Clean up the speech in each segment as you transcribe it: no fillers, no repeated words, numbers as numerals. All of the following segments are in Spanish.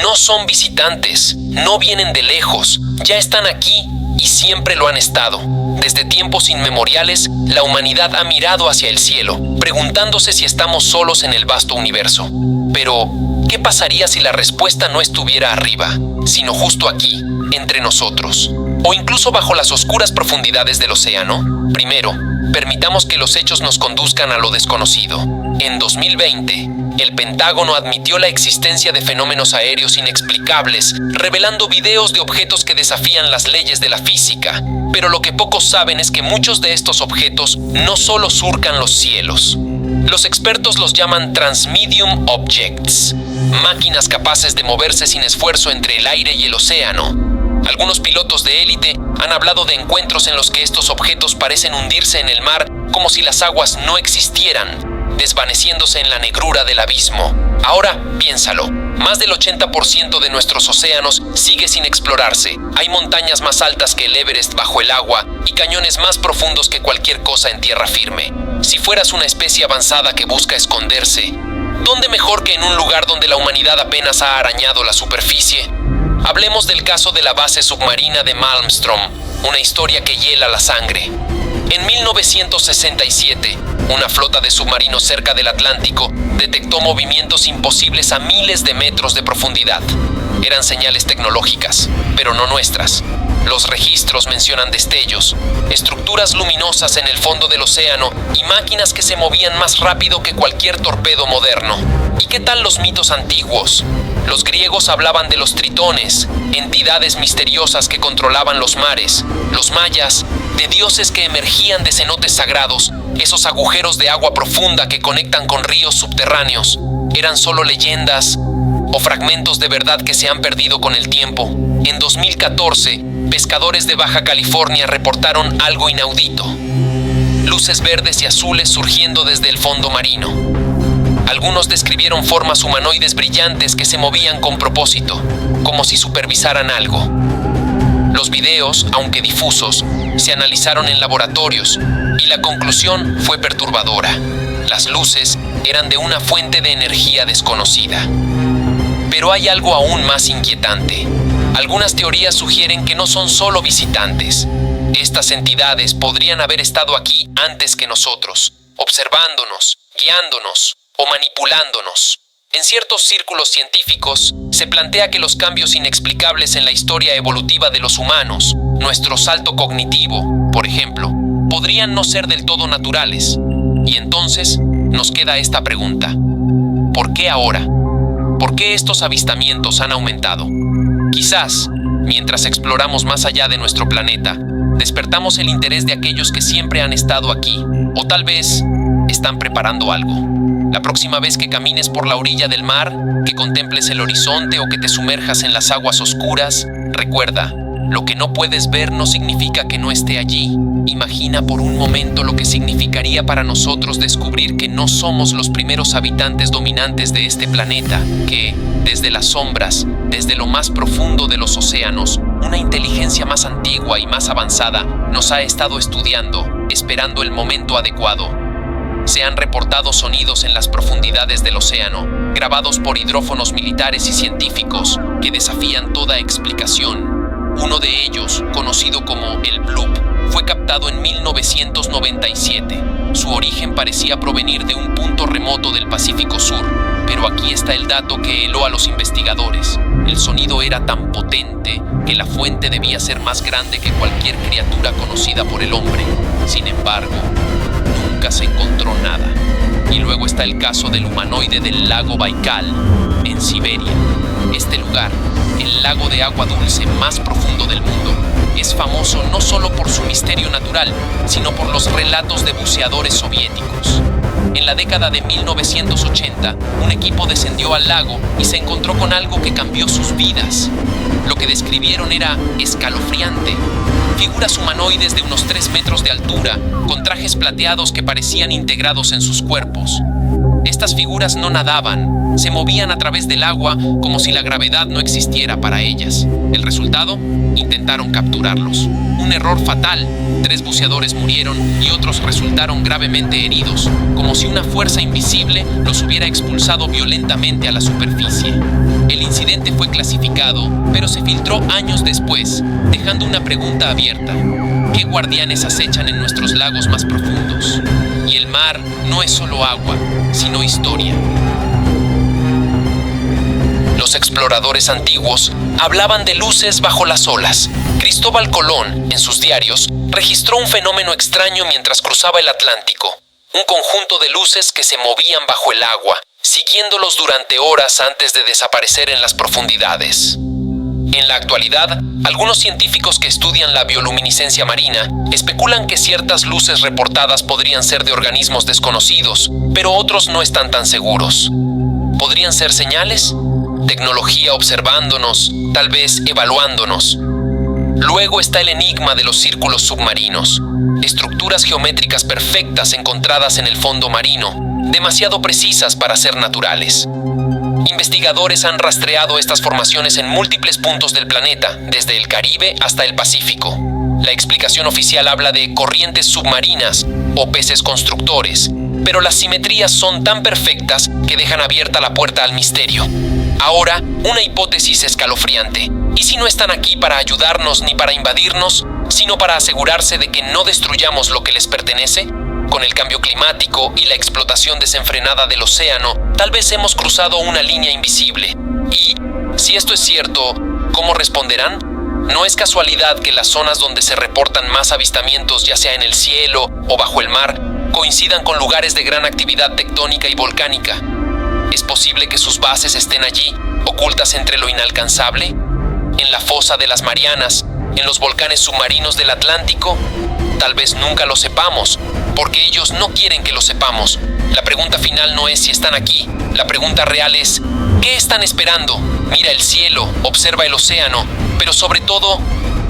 No son visitantes, no vienen de lejos, ya están aquí y siempre lo han estado. Desde tiempos inmemoriales, la humanidad ha mirado hacia el cielo, preguntándose si estamos solos en el vasto universo. Pero, ¿qué pasaría si la respuesta no estuviera arriba, sino justo aquí, entre nosotros? O incluso bajo las oscuras profundidades del océano. Primero, permitamos que los hechos nos conduzcan a lo desconocido. En 2020, el Pentágono admitió la existencia de fenómenos aéreos inexplicables, revelando videos de objetos que desafían las leyes de la física. Pero lo que pocos saben es que muchos de estos objetos no solo surcan los cielos. Los expertos los llaman Transmedium Objects, máquinas capaces de moverse sin esfuerzo entre el aire y el océano. Algunos pilotos de élite han hablado de encuentros en los que estos objetos parecen hundirse en el mar como si las aguas no existieran, desvaneciéndose en la negrura del abismo. Ahora, piénsalo, más del 80% de nuestros océanos sigue sin explorarse. Hay montañas más altas que el Everest bajo el agua y cañones más profundos que cualquier cosa en tierra firme. Si fueras una especie avanzada que busca esconderse, ¿dónde mejor que en un lugar donde la humanidad apenas ha arañado la superficie? Hablemos del caso de la base submarina de Malmström, una historia que hiela la sangre. En 1967, una flota de submarinos cerca del Atlántico detectó movimientos imposibles a miles de metros de profundidad. Eran señales tecnológicas, pero no nuestras. Los registros mencionan destellos, estructuras luminosas en el fondo del océano y máquinas que se movían más rápido que cualquier torpedo moderno. ¿Y qué tal los mitos antiguos? Los griegos hablaban de los tritones, entidades misteriosas que controlaban los mares. Los mayas, de dioses que emergían de cenotes sagrados, esos agujeros de agua profunda que conectan con ríos subterráneos. ¿Eran solo leyendas o fragmentos de verdad que se han perdido con el tiempo? En 2014, pescadores de Baja California reportaron algo inaudito. Luces verdes y azules surgiendo desde el fondo marino. Algunos describieron formas humanoides brillantes que se movían con propósito, como si supervisaran algo. Los videos, aunque difusos, se analizaron en laboratorios y la conclusión fue perturbadora. Las luces eran de una fuente de energía desconocida. Pero hay algo aún más inquietante. Algunas teorías sugieren que no son solo visitantes. Estas entidades podrían haber estado aquí antes que nosotros, observándonos, guiándonos o manipulándonos. En ciertos círculos científicos, se plantea que los cambios inexplicables en la historia evolutiva de los humanos, nuestro salto cognitivo, por ejemplo, podrían no ser del todo naturales. Y entonces, nos queda esta pregunta. ¿Por qué ahora? ¿Por qué estos avistamientos han aumentado? Quizás, mientras exploramos más allá de nuestro planeta, despertamos el interés de aquellos que siempre han estado aquí, o tal vez están preparando algo. La próxima vez que camines por la orilla del mar, que contemples el horizonte o que te sumerjas en las aguas oscuras, recuerda, lo que no puedes ver no significa que no esté allí. Imagina por un momento lo que significaría para nosotros descubrir que no somos los primeros habitantes dominantes de este planeta, que, desde las sombras, desde lo más profundo de los océanos, una inteligencia más antigua y más avanzada nos ha estado estudiando, esperando el momento adecuado. Se han reportado sonidos en las profundidades del océano, grabados por hidrófonos militares y científicos, que desafían toda explicación. Uno de ellos, conocido como el Bloop, fue captado en 1997. Su origen parecía provenir de un punto remoto del Pacífico Sur, pero aquí está el dato que heló a los investigadores. El sonido era tan potente que la fuente debía ser más grande que cualquier criatura conocida por el hombre. Sin embargo, nunca se encontró nada. Y luego está el caso del humanoide del lago Baikal, en Siberia. Este lugar, el lago de agua dulce más profundo del mundo, es famoso no solo por su misterio natural, sino por los relatos de buceadores soviéticos. En la década de 1980, un equipo descendió al lago y se encontró con algo que cambió sus vidas. Lo que describieron era escalofriante. Figuras humanoides de unos 3 metros de altura, con trajes plateados que parecían integrados en sus cuerpos. Estas figuras no nadaban, se movían a través del agua como si la gravedad no existiera para ellas. El resultado, intentaron capturarlos. Un error fatal. 3 buceadores murieron y otros resultaron gravemente heridos, como si una fuerza invisible los hubiera expulsado violentamente a la superficie. El incidente fue clasificado, pero se filtró años después, dejando una pregunta abierta. ¿Qué guardianes acechan en nuestros lagos más profundos? Y el mar no es solo agua, sino historia. Los exploradores antiguos hablaban de luces bajo las olas. Cristóbal Colón, en sus diarios, registró un fenómeno extraño mientras cruzaba el Atlántico. Un conjunto de luces que se movían bajo el agua, siguiéndolos durante horas antes de desaparecer en las profundidades. En la actualidad, algunos científicos que estudian la bioluminiscencia marina especulan que ciertas luces reportadas podrían ser de organismos desconocidos, pero otros no están tan seguros. ¿Podrían ser señales? Tecnología observándonos, tal vez evaluándonos. Luego está el enigma de los círculos submarinos, estructuras geométricas perfectas encontradas en el fondo marino, demasiado precisas para ser naturales. Investigadores han rastreado estas formaciones en múltiples puntos del planeta, desde el Caribe hasta el Pacífico. La explicación oficial habla de corrientes submarinas o peces constructores, pero las simetrías son tan perfectas que dejan abierta la puerta al misterio. Ahora, una hipótesis escalofriante. ¿Y si no están aquí para ayudarnos ni para invadirnos, sino para asegurarse de que no destruyamos lo que les pertenece? Con el cambio climático y la explotación desenfrenada del océano, tal vez hemos cruzado una línea invisible. Y, si esto es cierto, ¿cómo responderán? No es casualidad que las zonas donde se reportan más avistamientos, ya sea en el cielo o bajo el mar, coincidan con lugares de gran actividad tectónica y volcánica. ¿Es posible que sus bases estén allí, ocultas entre lo inalcanzable? ¿En la fosa de las Marianas? ¿En los volcanes submarinos del Atlántico? Tal vez nunca lo sepamos, porque ellos no quieren que lo sepamos. La pregunta final no es si están aquí. La pregunta real es, ¿qué están esperando? Mira el cielo, observa el océano, pero sobre todo,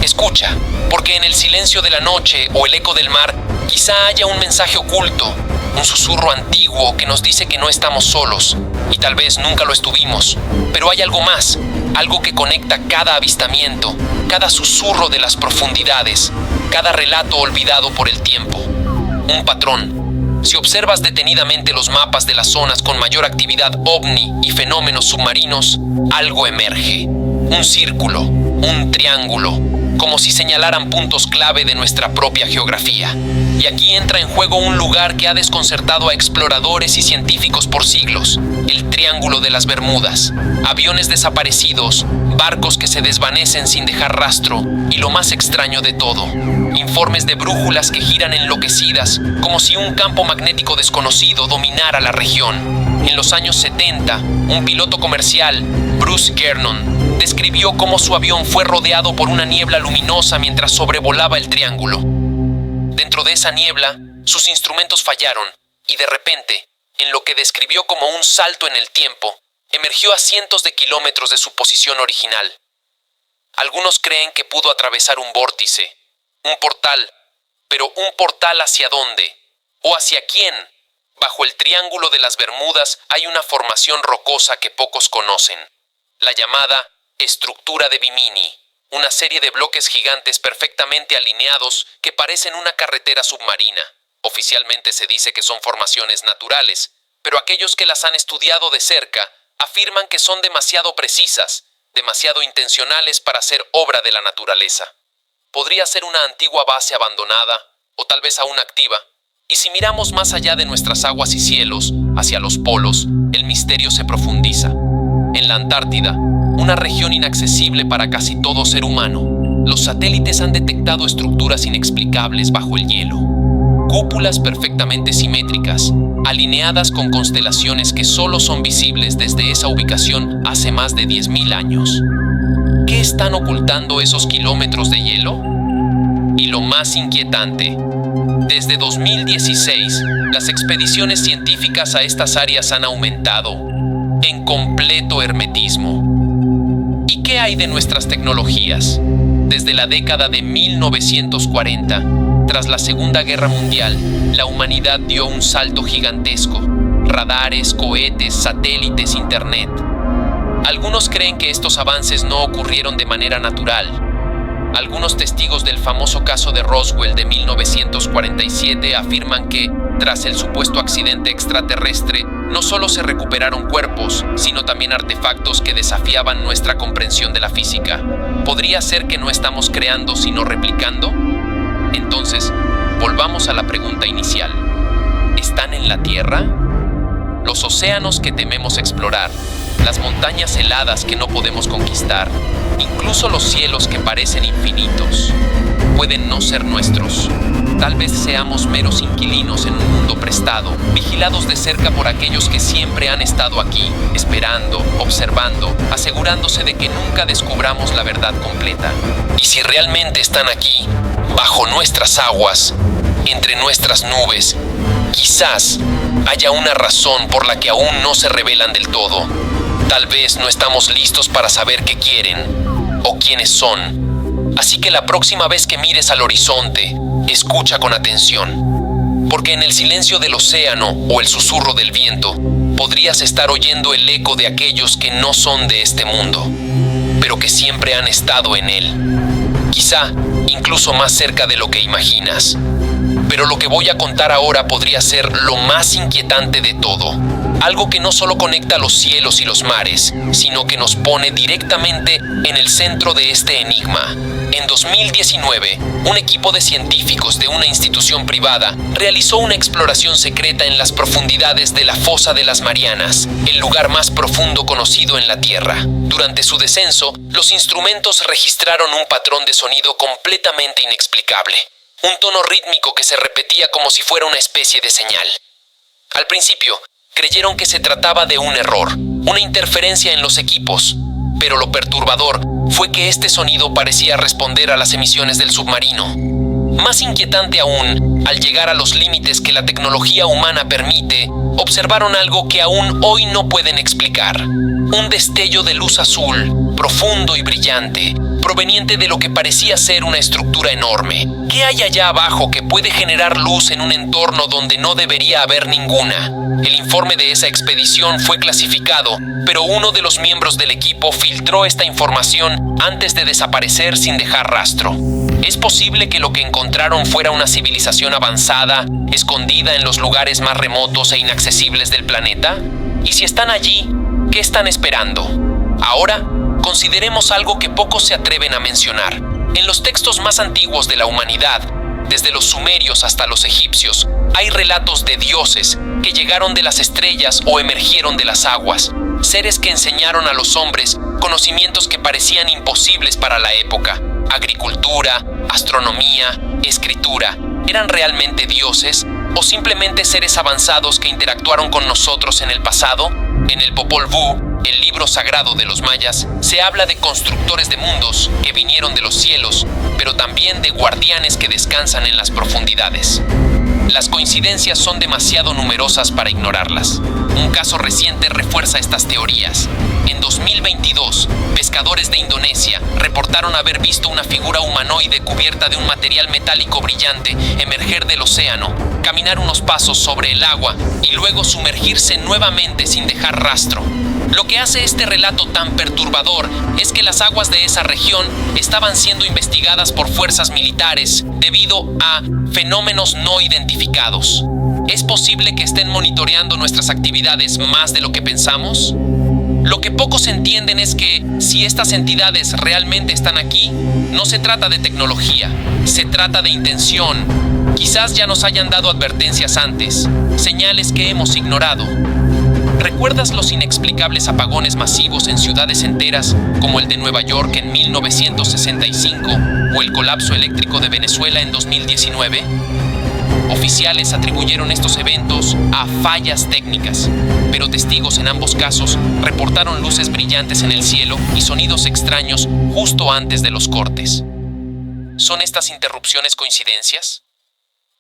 escucha, porque en el silencio de la noche o el eco del mar, quizá haya un mensaje oculto, un susurro antiguo que nos dice que no estamos solos, y tal vez nunca lo estuvimos. Pero hay algo más, algo que conecta cada avistamiento, cada susurro de las profundidades, cada relato olvidado por el tiempo. Un patrón. Si observas detenidamente los mapas de las zonas con mayor actividad ovni y fenómenos submarinos, algo emerge. Un círculo, un triángulo, como si señalaran puntos clave de nuestra propia geografía. Y aquí entra en juego un lugar que ha desconcertado a exploradores y científicos por siglos: el Triángulo de las Bermudas. Aviones desaparecidos, barcos que se desvanecen sin dejar rastro, y lo más extraño de todo, informes de brújulas que giran enloquecidas, como si un campo magnético desconocido dominara la región. En los años 70, un piloto comercial, Bruce Gernon, describió cómo su avión fue rodeado por una niebla luminosa mientras sobrevolaba el triángulo. Dentro de esa niebla, sus instrumentos fallaron y de repente, en lo que describió como un salto en el tiempo, emergió a cientos de kilómetros de su posición original. Algunos creen que pudo atravesar un vórtice, un portal, pero ¿un portal hacia dónde? ¿O hacia quién? Bajo el Triángulo de las Bermudas hay una formación rocosa que pocos conocen, la llamada estructura de Bimini, una serie de bloques gigantes perfectamente alineados que parecen una carretera submarina. Oficialmente se dice que son formaciones naturales, pero aquellos que las han estudiado de cerca afirman que son demasiado precisas, demasiado intencionales para ser obra de la naturaleza. Podría ser una antigua base abandonada, o tal vez aún activa. Y si miramos más allá de nuestras aguas y cielos, hacia los polos, el misterio se profundiza. En la Antártida, una región inaccesible para casi todo ser humano, los satélites han detectado estructuras inexplicables bajo el hielo. Cúpulas perfectamente simétricas, alineadas con constelaciones que solo son visibles desde esa ubicación hace más de 10.000 años. ¿Qué están ocultando esos kilómetros de hielo? Y lo más inquietante, desde 2016, las expediciones científicas a estas áreas han aumentado, en completo hermetismo. ¿Y qué hay de nuestras tecnologías? Desde la década de 1940, tras la Segunda Guerra Mundial, la humanidad dio un salto gigantesco. radares, cohetes, satélites, internet. Algunos creen que estos avances no ocurrieron de manera natural. Algunos testigos del famoso caso de Roswell de 1947 afirman que, tras el supuesto accidente extraterrestre, no solo se recuperaron cuerpos, sino también artefactos que desafiaban nuestra comprensión de la física. ¿Podría ser que no estamos creando sino replicando? Entonces, volvamos a la pregunta inicial. ¿Están en la Tierra? Los océanos que tememos explorar, las montañas heladas que no podemos conquistar, incluso los cielos que parecen infinitos, pueden no ser nuestros. Tal vez seamos meros inquilinos en un mundo prestado, vigilados de cerca por aquellos que siempre han estado aquí, esperando, observando, asegurándose de que nunca descubramos la verdad completa. Y si realmente están aquí, bajo nuestras aguas, entre nuestras nubes, quizás haya una razón por la que aún no se revelan del todo. Tal vez no estamos listos para saber qué quieren o quiénes son. Así que la próxima vez que mires al horizonte, escucha con atención. Porque en el silencio del océano o el susurro del viento, podrías estar oyendo el eco de aquellos que no son de este mundo, pero que siempre han estado en él. Quizá incluso más cerca de lo que imaginas. Pero lo que voy a contar ahora podría ser lo más inquietante de todo. Algo que no solo conecta los cielos y los mares, sino que nos pone directamente en el centro de este enigma. En 2019, un equipo de científicos de una institución privada realizó una exploración secreta en las profundidades de la Fosa de las Marianas, el lugar más profundo conocido en la Tierra. Durante su descenso, los instrumentos registraron un patrón de sonido completamente inexplicable. Un tono rítmico que se repetía como si fuera una especie de señal. Al principio, creyeron que se trataba de un error, una interferencia en los equipos, pero lo perturbador fue que este sonido parecía responder a las emisiones del submarino. Más inquietante aún, al llegar a los límites que la tecnología humana permite, observaron algo que aún hoy no pueden explicar. Un destello de luz azul, profundo y brillante, proveniente de lo que parecía ser una estructura enorme. ¿Qué hay allá abajo que puede generar luz en un entorno donde no debería haber ninguna? El informe de esa expedición fue clasificado, pero uno de los miembros del equipo filtró esta información antes de desaparecer sin dejar rastro. ¿Es posible que lo que encontraron fuera una civilización avanzada, escondida en los lugares más remotos e inaccesibles del planeta? Y si están allí, ¿qué están esperando? Ahora, consideremos algo que pocos se atreven a mencionar. En los textos más antiguos de la humanidad, desde los sumerios hasta los egipcios, hay relatos de dioses que llegaron de las estrellas o emergieron de las aguas, seres que enseñaron a los hombres conocimientos que parecían imposibles para la época. Agricultura, astronomía, escritura, ¿eran realmente dioses o simplemente seres avanzados que interactuaron con nosotros en el pasado? En el Popol Vuh, el libro sagrado de los mayas, se habla de constructores de mundos que vinieron de los cielos, pero también de guardianes que descansan en las profundidades. Las coincidencias son demasiado numerosas para ignorarlas. Un caso reciente refuerza estas teorías. En 2022, pescadores de Indonesia reportaron haber visto una figura humanoide cubierta de un material metálico brillante emerger del océano, caminar unos pasos sobre el agua y luego sumergirse nuevamente sin dejar rastro. Lo que hace este relato tan perturbador es que las aguas de esa región estaban siendo investigadas por fuerzas militares debido a fenómenos no identificados. ¿Es posible que estén monitoreando nuestras actividades más de lo que pensamos? Lo que pocos entienden es que si estas entidades realmente están aquí, no se trata de tecnología, se trata de intención. Quizás ya nos hayan dado advertencias antes, señales que hemos ignorado. ¿Recuerdas los inexplicables apagones masivos en ciudades enteras, como el de Nueva York en 1965 o el colapso eléctrico de Venezuela en 2019? Oficiales atribuyeron estos eventos a fallas técnicas, pero testigos en ambos casos reportaron luces brillantes en el cielo y sonidos extraños justo antes de los cortes. ¿Son estas interrupciones coincidencias?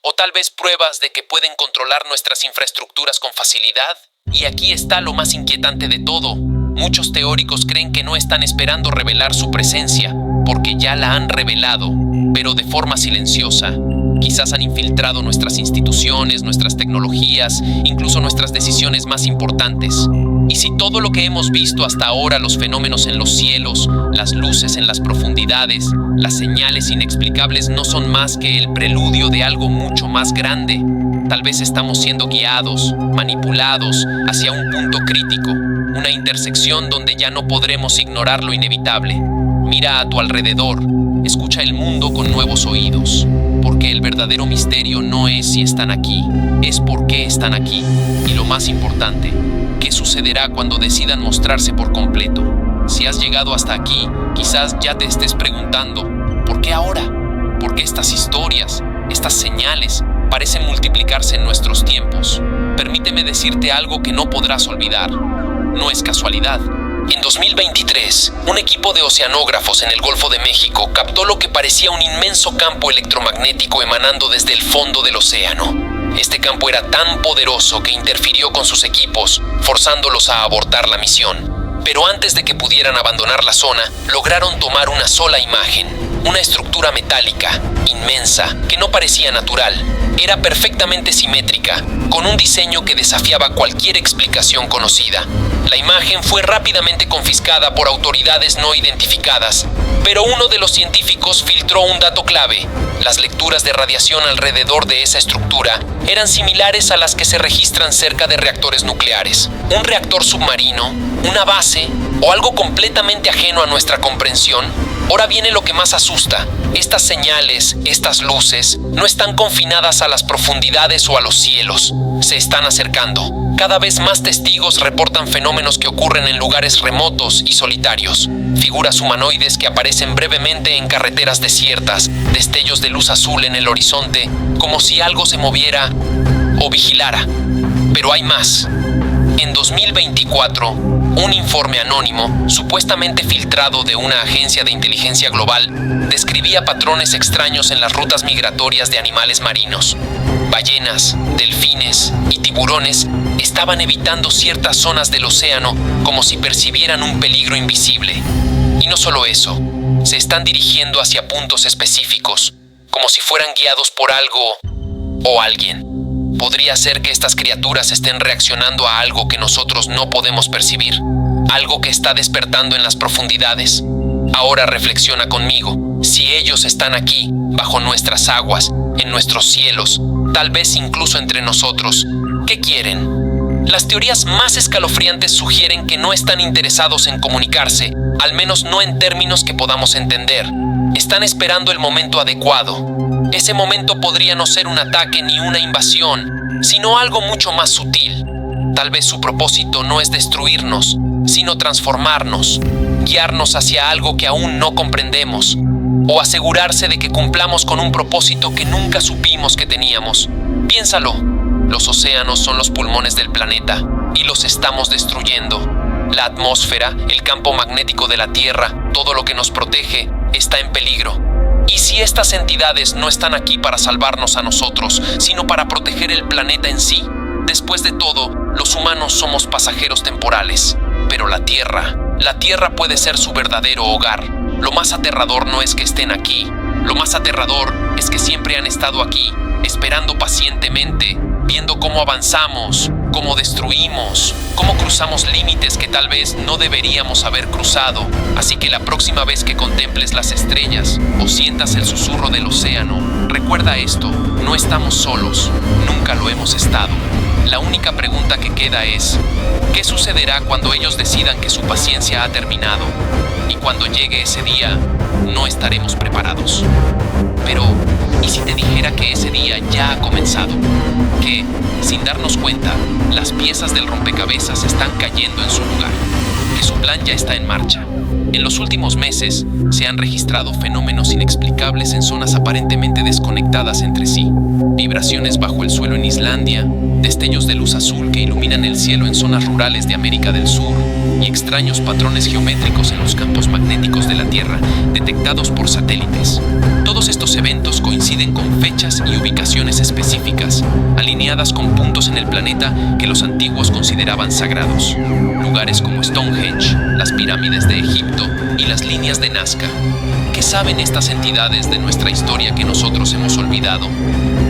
¿O tal vez pruebas de que pueden controlar nuestras infraestructuras con facilidad? Y aquí está lo más inquietante de todo. Muchos teóricos creen que no están esperando revelar su presencia, porque ya la han revelado, pero de forma silenciosa. Quizás han infiltrado nuestras instituciones, nuestras tecnologías, incluso nuestras decisiones más importantes. Y si todo lo que hemos visto hasta ahora, los fenómenos en los cielos, las luces en las profundidades, las señales inexplicables, no son más que el preludio de algo mucho más grande, tal vez estamos siendo guiados, manipulados hacia un punto crítico, una intersección donde ya no podremos ignorar lo inevitable. Mira a tu alrededor, escucha el mundo con nuevos oídos, porque el verdadero misterio no es si están aquí, es por qué están aquí. Y lo más importante, ¿qué sucederá cuando decidan mostrarse por completo? Si has llegado hasta aquí, quizás ya te estés preguntando, ¿por qué ahora? ¿Por qué estas historias, estas señales, parecen multiplicarse en nuestros tiempos? Permíteme decirte algo que no podrás olvidar. No es casualidad. En 2023, un equipo de oceanógrafos en el Golfo de México captó lo que parecía un inmenso campo electromagnético emanando desde el fondo del océano. Este campo era tan poderoso que interfirió con sus equipos, forzándolos a abortar la misión. Pero antes de que pudieran abandonar la zona, lograron tomar una sola imagen. Una estructura metálica, inmensa, que no parecía natural. Era perfectamente simétrica, con un diseño que desafiaba cualquier explicación conocida. La imagen fue rápidamente confiscada por autoridades no identificadas, pero uno de los científicos filtró un dato clave. Las lecturas de radiación alrededor de esa estructura eran similares a las que se registran cerca de reactores nucleares. Un reactor submarino, una base o algo completamente ajeno a nuestra comprensión. Ahora viene lo que más asusta. Estas señales, estas luces, no están confinadas a las profundidades o a los cielos. Se están acercando. Cada vez más testigos reportan fenómenos que ocurren en lugares remotos y solitarios. Figuras humanoides que aparecen brevemente en carreteras desiertas, destellos de luz azul en el horizonte, como si algo se moviera o vigilara. Pero hay más. En 2024, un informe anónimo, supuestamente filtrado de una agencia de inteligencia global, describía patrones extraños en las rutas migratorias de animales marinos. Ballenas, delfines y tiburones estaban evitando ciertas zonas del océano como si percibieran un peligro invisible. Y no solo eso, se están dirigiendo hacia puntos específicos, como si fueran guiados por algo o alguien. Podría ser que estas criaturas estén reaccionando a algo que nosotros no podemos percibir, algo que está despertando en las profundidades. Ahora reflexiona conmigo, si ellos están aquí, bajo nuestras aguas, en nuestros cielos, tal vez incluso entre nosotros, ¿qué quieren? Las teorías más escalofriantes sugieren que no están interesados en comunicarse, al menos no en términos que podamos entender. Están esperando el momento adecuado. Ese momento podría no ser un ataque ni una invasión, sino algo mucho más sutil. Tal vez su propósito no es destruirnos, sino transformarnos, guiarnos hacia algo que aún no comprendemos, o asegurarse de que cumplamos con un propósito que nunca supimos que teníamos. Piénsalo, los océanos son los pulmones del planeta y los estamos destruyendo. La atmósfera, el campo magnético de la Tierra, todo lo que nos protege, está en peligro. ¿Y si estas entidades no están aquí para salvarnos a nosotros, sino para proteger el planeta en sí? Después de todo, los humanos somos pasajeros temporales, pero la Tierra puede ser su verdadero hogar. Lo más aterrador no es que estén aquí, lo más aterrador es que siempre han estado aquí, esperando pacientemente, viendo cómo avanzamos, cómo destruimos, cómo cruzamos límites que tal vez no deberíamos haber cruzado. Así que la próxima vez que contemples las estrellas o sientas el susurro del océano, recuerda esto, no estamos solos, nunca lo hemos estado. La única pregunta que queda es, ¿qué sucederá cuando ellos decidan que su paciencia ha terminado? Y cuando llegue ese día, no estaremos preparados. Pero, ¿y si te dijera que ese día ya ha comenzado? Que, sin darnos cuenta, las piezas del rompecabezas están cayendo en su lugar, que su plan ya está en marcha. En los últimos meses, se han registrado fenómenos inexplicables en zonas aparentemente desconectadas entre sí. Vibraciones bajo el suelo en Islandia, destellos de luz azul que iluminan el cielo en zonas rurales de América del Sur y extraños patrones geométricos en los campos magnéticos de la Tierra detectados por satélites. Todos estos eventos coinciden con fechas y ubicaciones específicas, alineadas con puntos en el planeta que los antiguos consideraban sagrados. Lugares como Stonehenge, las pirámides de Egipto y las líneas de Nazca. ¿Qué saben estas entidades de nuestra historia que nosotros hemos olvidado?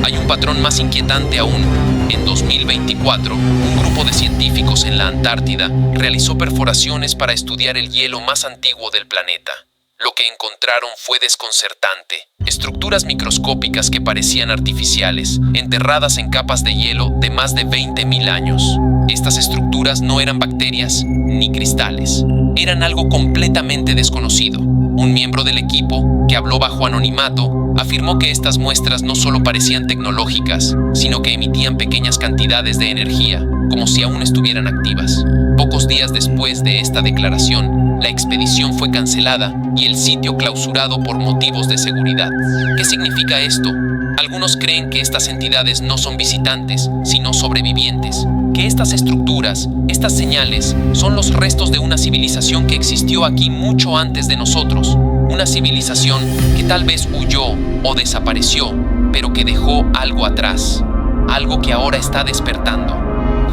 Hay un patrón más inquietante aún. En 2024, un grupo de científicos en la Antártida realizó perforaciones para estudiar el hielo más antiguo del planeta. Lo que encontraron fue desconcertante. Estructuras microscópicas que parecían artificiales, enterradas en capas de hielo de más de 20.000 años. Estas estructuras no eran bacterias ni cristales. Eran algo completamente desconocido. Un miembro del equipo, que habló bajo anonimato, afirmó que estas muestras no solo parecían tecnológicas, sino que emitían pequeñas cantidades de energía, como si aún estuvieran activas. Pocos días después de esta declaración, la expedición fue cancelada y el sitio clausurado por motivos de seguridad. ¿Qué significa esto? Algunos creen que estas entidades no son visitantes, sino sobrevivientes. Que estas estructuras, estas señales, son los restos de una civilización que existió aquí mucho antes de nosotros. Una civilización que tal vez huyó o desapareció, pero que dejó algo atrás. Algo que ahora está despertando.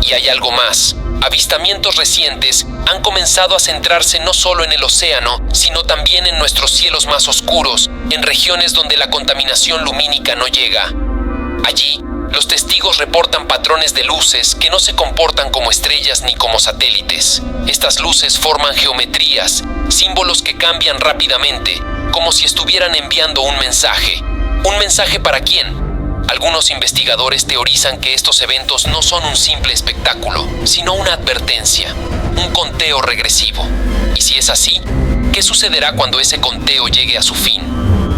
Y hay algo más. Avistamientos recientes han comenzado a centrarse no solo en el océano, sino también en nuestros cielos más oscuros, en regiones donde la contaminación lumínica no llega. Allí, los testigos reportan patrones de luces que no se comportan como estrellas ni como satélites. Estas luces forman geometrías, símbolos que cambian rápidamente, como si estuvieran enviando un mensaje. ¿Un mensaje para quién? Algunos investigadores teorizan que estos eventos no son un simple espectáculo, sino una advertencia, un conteo regresivo. Y si es así, ¿qué sucederá cuando ese conteo llegue a su fin?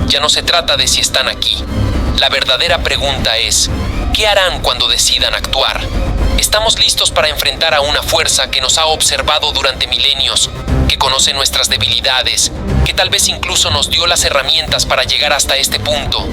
Ya no se trata de si están aquí. La verdadera pregunta es, ¿qué harán cuando decidan actuar? ¿Estamos listos para enfrentar a una fuerza que nos ha observado durante milenios, que conoce nuestras debilidades, que tal vez incluso nos dio las herramientas para llegar hasta este punto?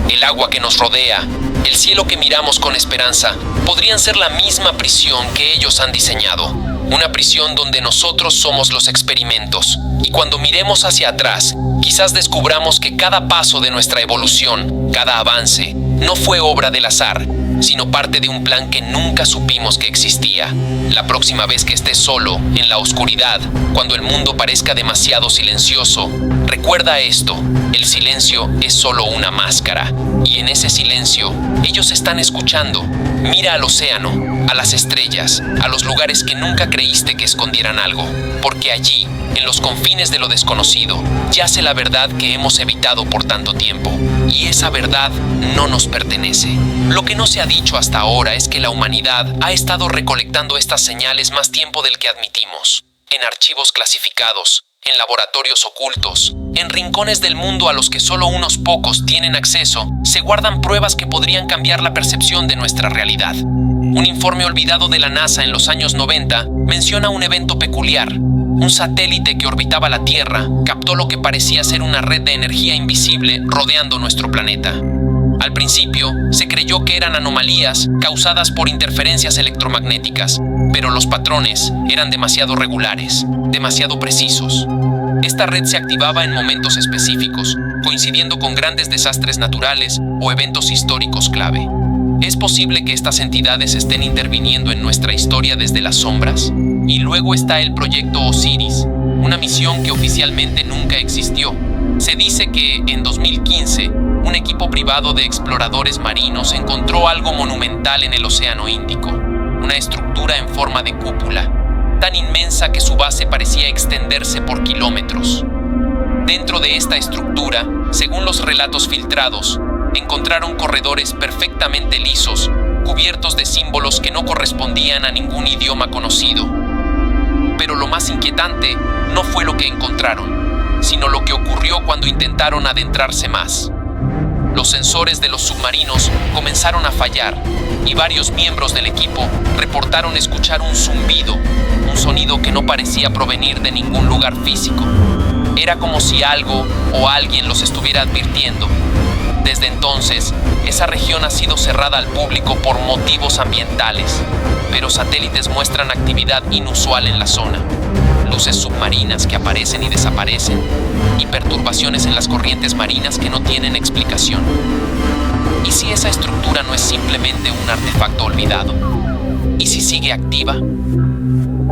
El agua que nos rodea, el cielo que miramos con esperanza, podrían ser la misma prisión que ellos han diseñado. Una prisión donde nosotros somos los experimentos. Y cuando miremos hacia atrás, quizás descubramos que cada paso de nuestra evolución, cada avance, no fue obra del azar, sino parte de un plan que nunca supimos que existía. La próxima vez que estés solo, en la oscuridad, cuando el mundo parezca demasiado silencioso, recuerda esto: el silencio es solo una máscara. Y en ese silencio, ellos están escuchando. Mira al océano, a las estrellas, a los lugares que nunca creíste que escondieran algo. Porque allí, en los confines de lo desconocido, yace la verdad que hemos evitado por tanto tiempo. Y esa verdad no nos pertenece. Lo que no se ha dicho hasta ahora es que la humanidad ha estado recolectando estas señales más tiempo del que admitimos. En archivos clasificados, en laboratorios ocultos, en rincones del mundo a los que solo unos pocos tienen acceso, se guardan pruebas que podrían cambiar la percepción de nuestra realidad. Un informe olvidado de la NASA en los años 90 menciona un evento peculiar. Un satélite que orbitaba la Tierra captó lo que parecía ser una red de energía invisible rodeando nuestro planeta. Al principio, se creyó que eran anomalías causadas por interferencias electromagnéticas, pero los patrones eran demasiado regulares, demasiado precisos. Esta red se activaba en momentos específicos, coincidiendo con grandes desastres naturales o eventos históricos clave. ¿Es posible que estas entidades estén interviniendo en nuestra historia desde las sombras? Y luego está el proyecto Osiris, una misión que oficialmente nunca existió. Se dice que, en 2015, un equipo privado de exploradores marinos encontró algo monumental en el Océano Índico, una estructura en forma de cúpula, tan inmensa que su base parecía extenderse por kilómetros. Dentro de esta estructura, según los relatos filtrados, encontraron corredores perfectamente lisos, cubiertos de símbolos que no correspondían a ningún idioma conocido. Pero lo más inquietante no fue lo que encontraron, sino lo que ocurrió cuando intentaron adentrarse más. Los sensores de los submarinos comenzaron a fallar y varios miembros del equipo reportaron escuchar un zumbido, un sonido que no parecía provenir de ningún lugar físico. Era como si algo o alguien los estuviera advirtiendo. Desde entonces, esa región ha sido cerrada al público por motivos ambientales, pero satélites muestran actividad inusual en la zona. Luces submarinas que aparecen y desaparecen, y perturbaciones en las corrientes marinas que no tienen explicación. ¿Y si esa estructura no es simplemente un artefacto olvidado? ¿Y si sigue activa?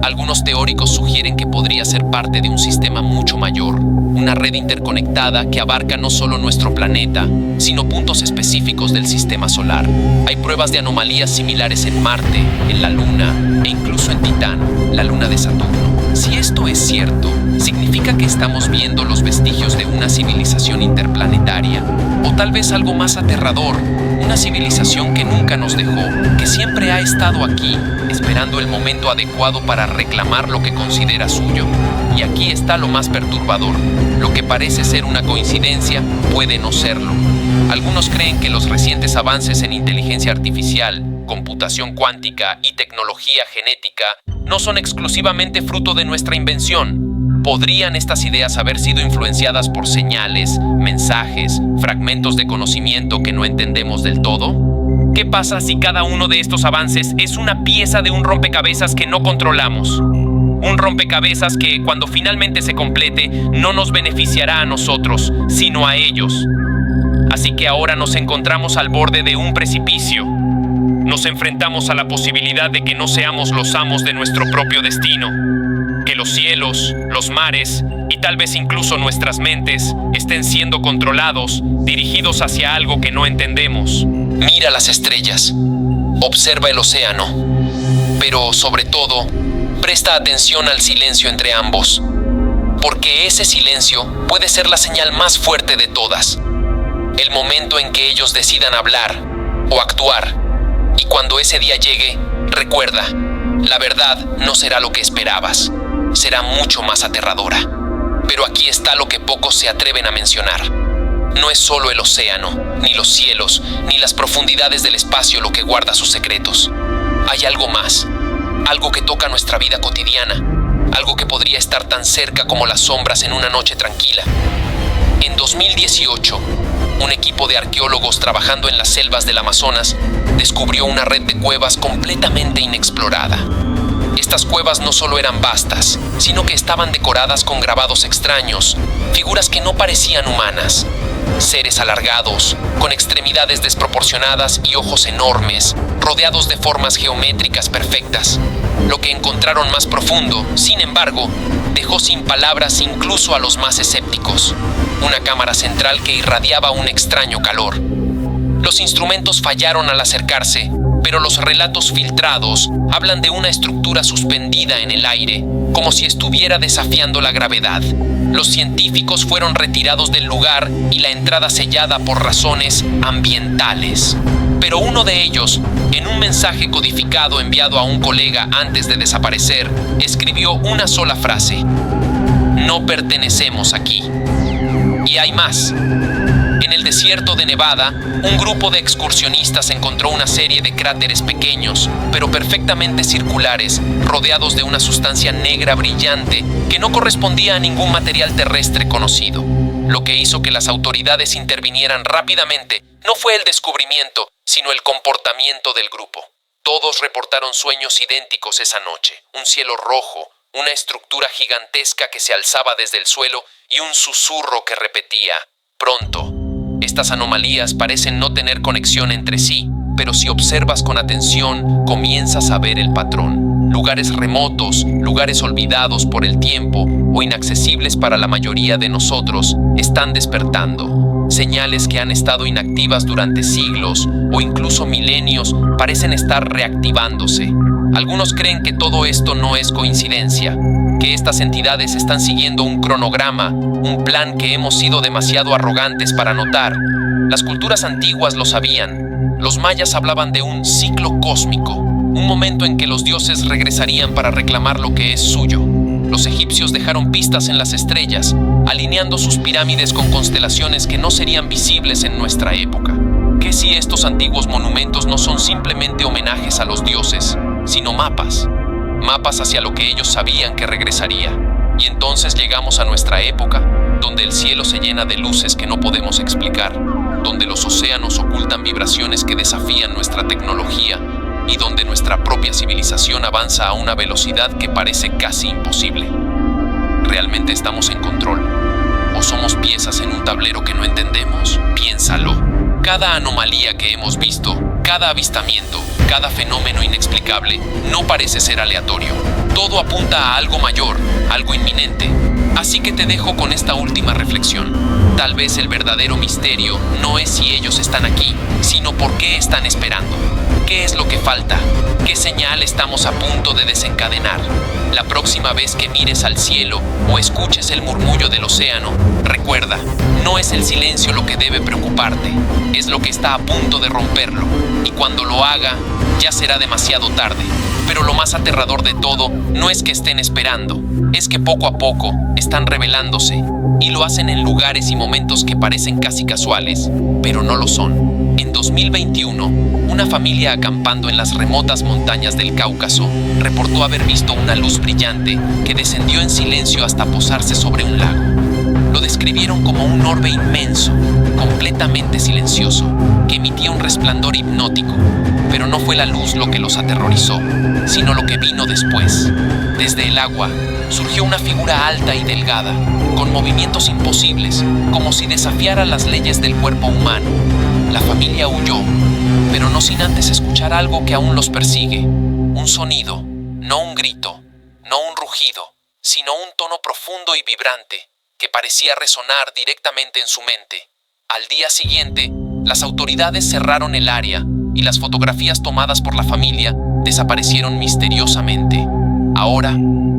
Algunos teóricos sugieren que podría ser parte de un sistema mucho mayor, una red interconectada que abarca no solo nuestro planeta, sino puntos específicos del sistema solar. Hay pruebas de anomalías similares en Marte, en la Luna e incluso en Titán, la luna de Saturno. Si esto es cierto, significa que estamos viendo los vestigios de una civilización interplanetaria, o tal vez algo más aterrador, una civilización que nunca nos dejó, que siempre ha estado aquí, esperando el momento adecuado para reclamar lo que considera suyo. Y aquí está lo más perturbador. Lo que parece ser una coincidencia puede no serlo. Algunos creen que los recientes avances en inteligencia artificial, computación cuántica y tecnología genética no son exclusivamente fruto de nuestra invención. ¿Podrían estas ideas haber sido influenciadas por señales, mensajes, fragmentos de conocimiento que no entendemos del todo? ¿Qué pasa si cada uno de estos avances es una pieza de un rompecabezas que no controlamos? Un rompecabezas que, cuando finalmente se complete, no nos beneficiará a nosotros, sino a ellos. Así que ahora nos encontramos al borde de un precipicio. Nos enfrentamos a la posibilidad de que no seamos los amos de nuestro propio destino. Que los cielos, los mares y tal vez incluso nuestras mentes estén siendo controlados, dirigidos hacia algo que no entendemos. Mira las estrellas, observa el océano, pero sobre todo, presta atención al silencio entre ambos, porque ese silencio puede ser la señal más fuerte de todas. El momento en que ellos decidan hablar o actuar. Y cuando ese día llegue, recuerda, la verdad no será lo que esperabas, será mucho más aterradora. Pero aquí está lo que pocos se atreven a mencionar. No es solo el océano, ni los cielos, ni las profundidades del espacio lo que guarda sus secretos. Hay algo más, algo que toca nuestra vida cotidiana, algo que podría estar tan cerca como las sombras en una noche tranquila. En 2018, un equipo de arqueólogos trabajando en las selvas del Amazonas descubrió una red de cuevas completamente inexplorada. Estas cuevas no solo eran vastas, sino que estaban decoradas con grabados extraños, figuras que no parecían humanas. Seres alargados, con extremidades desproporcionadas y ojos enormes, rodeados de formas geométricas perfectas. Lo que encontraron más profundo, sin embargo, dejó sin palabras incluso a los más escépticos. Una cámara central que irradiaba un extraño calor. Los instrumentos fallaron al acercarse, pero los relatos filtrados hablan de una estructura suspendida en el aire, como si estuviera desafiando la gravedad. Los científicos fueron retirados del lugar y la entrada sellada por razones ambientales. Pero uno de ellos, en un mensaje codificado enviado a un colega antes de desaparecer, escribió una sola frase: "No pertenecemos aquí". Y hay más. En el desierto de Nevada, un grupo de excursionistas encontró una serie de cráteres pequeños, pero perfectamente circulares, rodeados de una sustancia negra brillante que no correspondía a ningún material terrestre conocido. Lo que hizo que las autoridades intervinieran rápidamente no fue el descubrimiento, sino el comportamiento del grupo. Todos reportaron sueños idénticos esa noche: un cielo rojo, una estructura gigantesca que se alzaba desde el suelo y un susurro que repetía: "Pronto". Estas anomalías parecen no tener conexión entre sí, pero si observas con atención, comienzas a ver el patrón. Lugares remotos, lugares olvidados por el tiempo o inaccesibles para la mayoría de nosotros, están despertando. Señales que han estado inactivas durante siglos o incluso milenios parecen estar reactivándose. Algunos creen que todo esto no es coincidencia, que estas entidades están siguiendo un cronograma, un plan que hemos sido demasiado arrogantes para notar. Las culturas antiguas lo sabían. Los mayas hablaban de un ciclo cósmico, un momento en que los dioses regresarían para reclamar lo que es suyo. Los egipcios dejaron pistas en las estrellas, alineando sus pirámides con constelaciones que no serían visibles en nuestra época. ¿Qué si estos antiguos monumentos no son simplemente homenajes a los dioses, sino mapas? Mapas hacia lo que ellos sabían que regresaría. Y entonces llegamos a nuestra época, donde el cielo se llena de luces que no podemos explicar, donde los océanos ocultan vibraciones que desafían nuestra tecnología y donde nuestra propia civilización avanza a una velocidad que parece casi imposible. ¿Realmente estamos en control? ¿O somos somos piezas en un tablero que no entendemos? Piénsalo. Cada anomalía que hemos visto, cada avistamiento, cada fenómeno inexplicable, no parece ser aleatorio. Todo apunta a algo mayor, algo inminente. Así que te dejo con esta última reflexión. Tal vez el verdadero misterio no es si ellos están aquí, sino por qué están esperando. ¿Qué es lo que falta? ¿Qué señal estamos a punto de desencadenar? La próxima vez que mires al cielo o escuches el murmullo del océano, recuerda, no es el silencio lo que debe preocuparte, es lo que está a punto de romperlo. Y cuando lo haga, ya será demasiado tarde. Pero lo más aterrador de todo no es que estén esperando, es que poco a poco están revelándose. Y lo hacen en lugares y momentos que parecen casi casuales, pero no lo son. En 2021, una familia acampando en las remotas montañas del Cáucaso reportó haber visto una luz brillante que descendió en silencio hasta posarse sobre un lago. Lo describieron como un orbe inmenso, completamente silencioso, que emitía un resplandor hipnótico. Pero no fue la luz lo que los aterrorizó, sino lo que vino después. Desde el agua surgió una figura alta y delgada, con movimientos imposibles, como si desafiara las leyes del cuerpo humano. La familia huyó, pero no sin antes escuchar algo que aún los persigue. Un sonido, no un grito, no un rugido, sino un tono profundo y vibrante, que parecía resonar directamente en su mente. Al día siguiente, las autoridades cerraron el área y las fotografías tomadas por la familia desaparecieron misteriosamente. Ahora,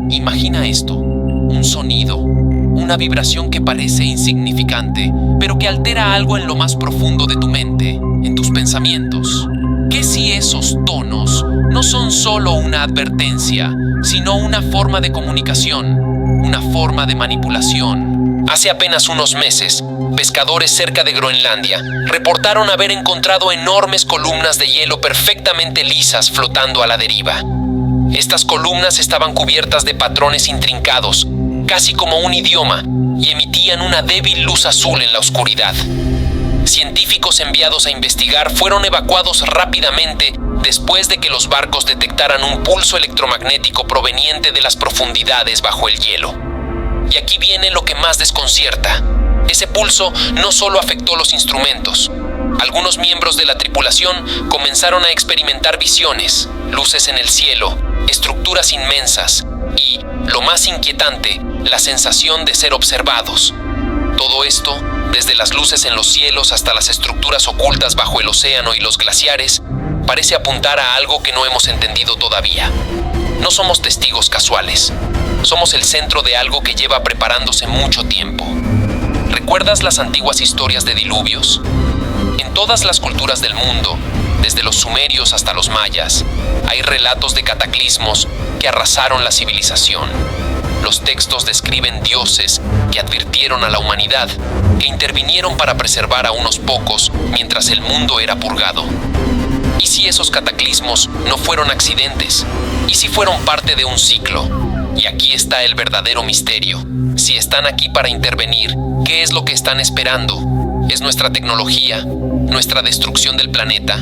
imagina esto, un sonido, una vibración que parece insignificante, pero que altera algo en lo más profundo de tu mente, en tus pensamientos. ¿Qué si esos tonos no son solo una advertencia, sino una forma de comunicación, una forma de manipulación? Hace apenas unos meses, pescadores cerca de Groenlandia reportaron haber encontrado enormes columnas de hielo perfectamente lisas flotando a la deriva. Estas columnas estaban cubiertas de patrones intrincados, casi como un idioma, y emitían una débil luz azul en la oscuridad. Científicos enviados a investigar fueron evacuados rápidamente después de que los barcos detectaran un pulso electromagnético proveniente de las profundidades bajo el hielo. Y aquí viene lo que más desconcierta. Ese pulso no solo afectó los instrumentos. Algunos miembros de la tripulación comenzaron a experimentar visiones, luces en el cielo, estructuras inmensas y, lo más inquietante, la sensación de ser observados. Todo esto, desde las luces en los cielos hasta las estructuras ocultas bajo el océano y los glaciares, parece apuntar a algo que no hemos entendido todavía. No somos testigos casuales. Somos el centro de algo que lleva preparándose mucho tiempo. ¿Recuerdas las antiguas historias de diluvios? En todas las culturas del mundo, desde los sumerios hasta los mayas, hay relatos de cataclismos que arrasaron la civilización. Los textos describen dioses que advirtieron a la humanidad, que intervinieron para preservar a unos pocos mientras el mundo era purgado. ¿Y si esos cataclismos no fueron accidentes? ¿Y si fueron parte de un ciclo? Y aquí está el verdadero misterio. Si están aquí para intervenir, ¿qué es lo que están esperando? ¿Es nuestra tecnología? ¿Nuestra destrucción del planeta?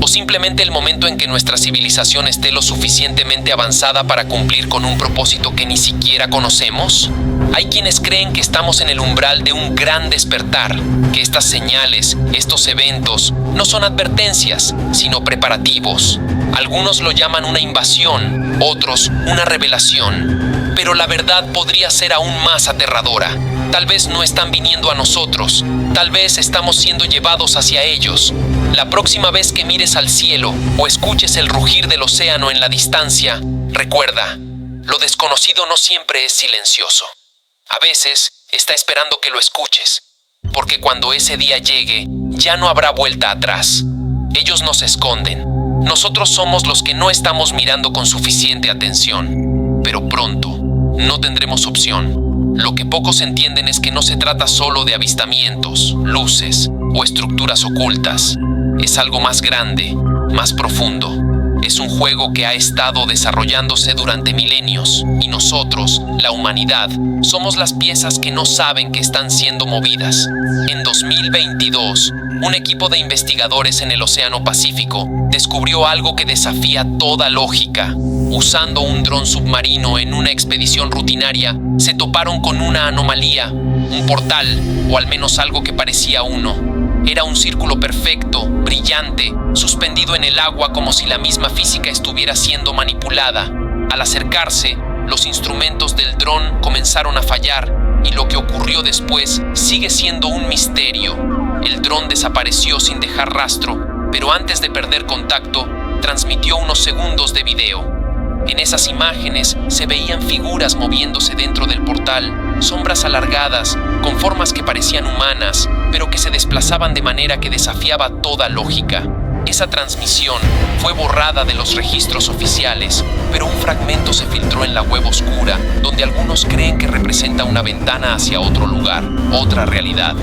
¿O simplemente el momento en que nuestra civilización esté lo suficientemente avanzada para cumplir con un propósito que ni siquiera conocemos? Hay quienes creen que estamos en el umbral de un gran despertar, que estas señales, estos eventos, no son advertencias, sino preparativos. Algunos lo llaman una invasión, otros una revelación. Pero la verdad podría ser aún más aterradora. Tal vez no están viniendo a nosotros, tal vez estamos siendo llevados hacia ellos. La próxima vez que mires al cielo o escuches el rugir del océano en la distancia, recuerda, lo desconocido no siempre es silencioso. A veces está esperando que lo escuches, porque cuando ese día llegue, ya no habrá vuelta atrás. Ellos nos esconden. Nosotros somos los que no estamos mirando con suficiente atención. Pero pronto, no tendremos opción. Lo que pocos entienden es que no se trata solo de avistamientos, luces o estructuras ocultas. Es algo más grande, más profundo. Es un juego que ha estado desarrollándose durante milenios y nosotros, la humanidad, somos las piezas que no saben que están siendo movidas. En 2022, un equipo de investigadores en el Océano Pacífico descubrió algo que desafía toda lógica. Usando un dron submarino en una expedición rutinaria, se toparon con una anomalía, un portal, o al menos algo que parecía uno. Era un círculo perfecto, brillante, suspendido en el agua como si la misma física estuviera siendo manipulada. Al acercarse, los instrumentos del dron comenzaron a fallar y lo que ocurrió después sigue siendo un misterio. El dron desapareció sin dejar rastro, pero antes de perder contacto, transmitió unos segundos de video. En esas imágenes se veían figuras moviéndose dentro del portal, sombras alargadas, con formas que parecían humanas, pero que se desplazaban de manera que desafiaba toda lógica. Esa transmisión fue borrada de los registros oficiales, pero un fragmento se filtró en la web oscura, donde algunos creen que representa una ventana hacia otro lugar, otra realidad.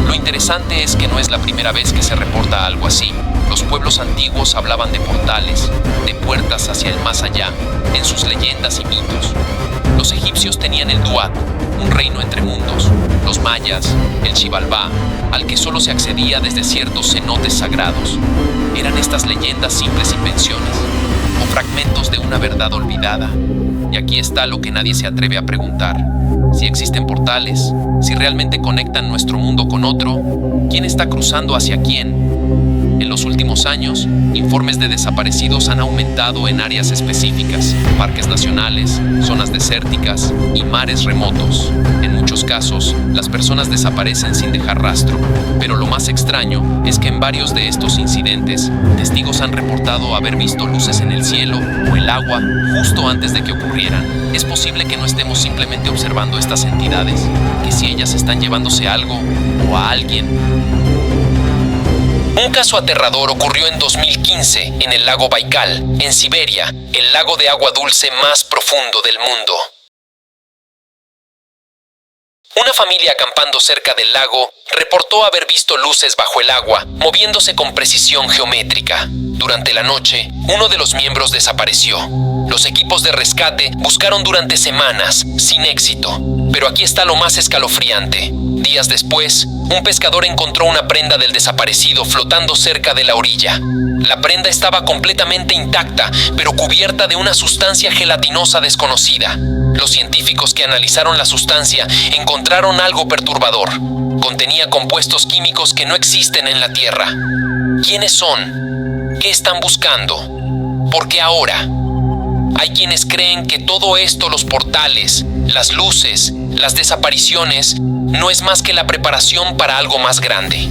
Lo interesante es que no es la primera vez que se reporta algo así. Los pueblos antiguos hablaban de portales, de puertas hacia el más allá, en sus leyendas y mitos. Los egipcios tenían el Duat, un reino entre mundos. Los mayas, el Xibalbá, al que solo se accedía desde ciertos cenotes sagrados. Eran estas leyendas simples invenciones, o fragmentos de una verdad olvidada. Y aquí está lo que nadie se atreve a preguntar. Si existen portales, si realmente conectan nuestro mundo con otro, ¿quién está cruzando hacia quién? En los últimos años, informes de desaparecidos han aumentado en áreas específicas, parques nacionales, zonas desérticas y mares remotos. En muchos casos, las personas desaparecen sin dejar rastro, pero lo más extraño es que en varios de estos incidentes, testigos han reportado haber visto luces en el cielo o el agua justo antes de que ocurrieran. Es posible que no estemos simplemente observando estas entidades, que si ellas están llevándose algo o a alguien. Un caso aterrador ocurrió en 2015 en el lago Baikal, en Siberia, el lago de agua dulce más profundo del mundo. Una familia acampando cerca del lago reportó haber visto luces bajo el agua, moviéndose con precisión geométrica. Durante la noche, uno de los miembros desapareció. Los equipos de rescate buscaron durante semanas, sin éxito. Pero aquí está lo más escalofriante. Días después, un pescador encontró una prenda del desaparecido flotando cerca de la orilla. La prenda estaba completamente intacta, pero cubierta de una sustancia gelatinosa desconocida. Los científicos que analizaron la sustancia encontraron algo perturbador. Contenía compuestos químicos que no existen en la Tierra. ¿Quiénes son? ¿Qué están buscando? ¿Por qué ahora? Hay quienes creen que todo esto, los portales, las luces, las desapariciones, no es más que la preparación para algo más grande.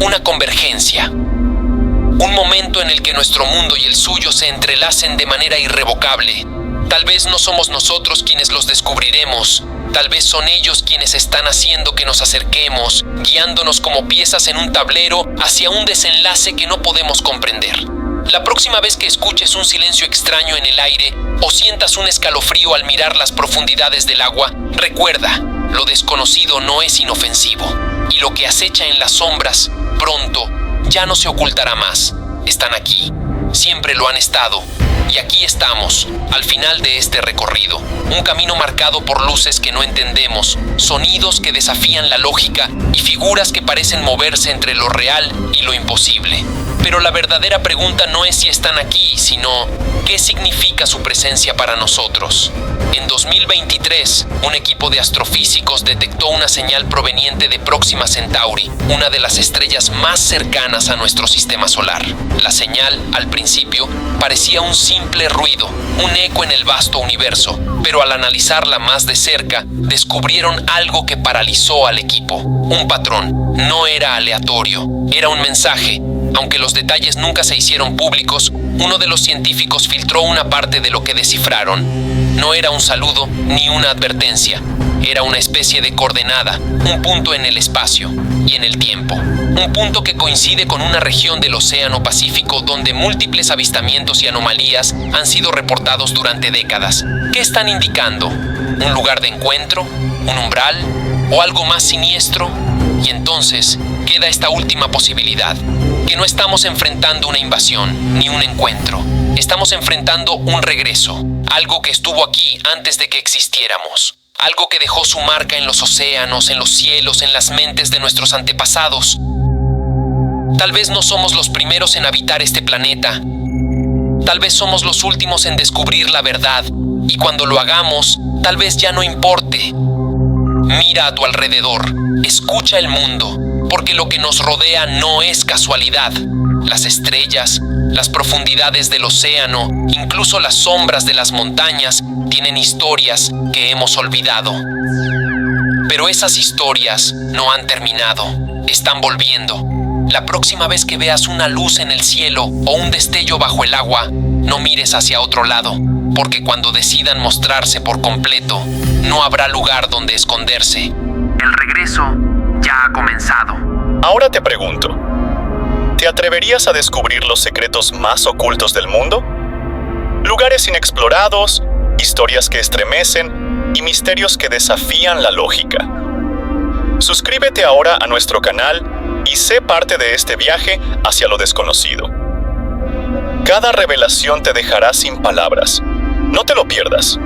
Una convergencia. Un momento en el que nuestro mundo y el suyo se entrelacen de manera irrevocable. Tal vez no somos nosotros quienes los descubriremos. Tal vez son ellos quienes están haciendo que nos acerquemos, guiándonos como piezas en un tablero hacia un desenlace que no podemos comprender. La próxima vez que escuches un silencio extraño en el aire o sientas un escalofrío al mirar las profundidades del agua, recuerda, lo desconocido no es inofensivo, y lo que acecha en las sombras, pronto, ya no se ocultará más. Están aquí, siempre lo han estado, y aquí estamos, al final de este recorrido. Un camino marcado por luces que no entendemos, sonidos que desafían la lógica y figuras que parecen moverse entre lo real y lo imposible. Pero la verdadera pregunta no es si están aquí, sino ¿qué significa su presencia para nosotros? En 2023, un equipo de astrofísicos detectó una señal proveniente de Próxima Centauri, una de las estrellas más cercanas a nuestro sistema solar. La señal, al principio, parecía un simple ruido, un eco en el vasto universo, pero al analizarla más de cerca, descubrieron algo que paralizó al equipo. Un patrón. No era aleatorio, era un mensaje. Aunque los detalles nunca se hicieron públicos, uno de los científicos filtró una parte de lo que descifraron. No era un saludo ni una advertencia. Era una especie de coordenada, un punto en el espacio y en el tiempo. Un punto que coincide con una región del Océano Pacífico donde múltiples avistamientos y anomalías han sido reportados durante décadas. ¿Qué están indicando? ¿Un lugar de encuentro? ¿Un umbral? ¿O algo más siniestro? Y entonces queda esta última posibilidad, que no estamos enfrentando una invasión ni un encuentro. Estamos enfrentando un regreso, algo que estuvo aquí antes de que existiéramos. Algo que dejó su marca en los océanos, en los cielos, en las mentes de nuestros antepasados. Tal vez no somos los primeros en habitar este planeta. Tal vez somos los últimos en descubrir la verdad. Y cuando lo hagamos, tal vez ya no importe. Mira a tu alrededor, escucha el mundo, porque lo que nos rodea no es casualidad. Las estrellas, las profundidades del océano, incluso las sombras de las montañas, tienen historias que hemos olvidado. Pero esas historias no han terminado, están volviendo. La próxima vez que veas una luz en el cielo o un destello bajo el agua, no mires hacia otro lado, porque cuando decidan mostrarse por completo, no habrá lugar donde esconderse. El regreso ya ha comenzado. Ahora te pregunto, ¿te atreverías a descubrir los secretos más ocultos del mundo? Lugares inexplorados, historias que estremecen y misterios que desafían la lógica. Suscríbete ahora a nuestro canal y sé parte de este viaje hacia lo desconocido. Cada revelación te dejará sin palabras. No te lo pierdas.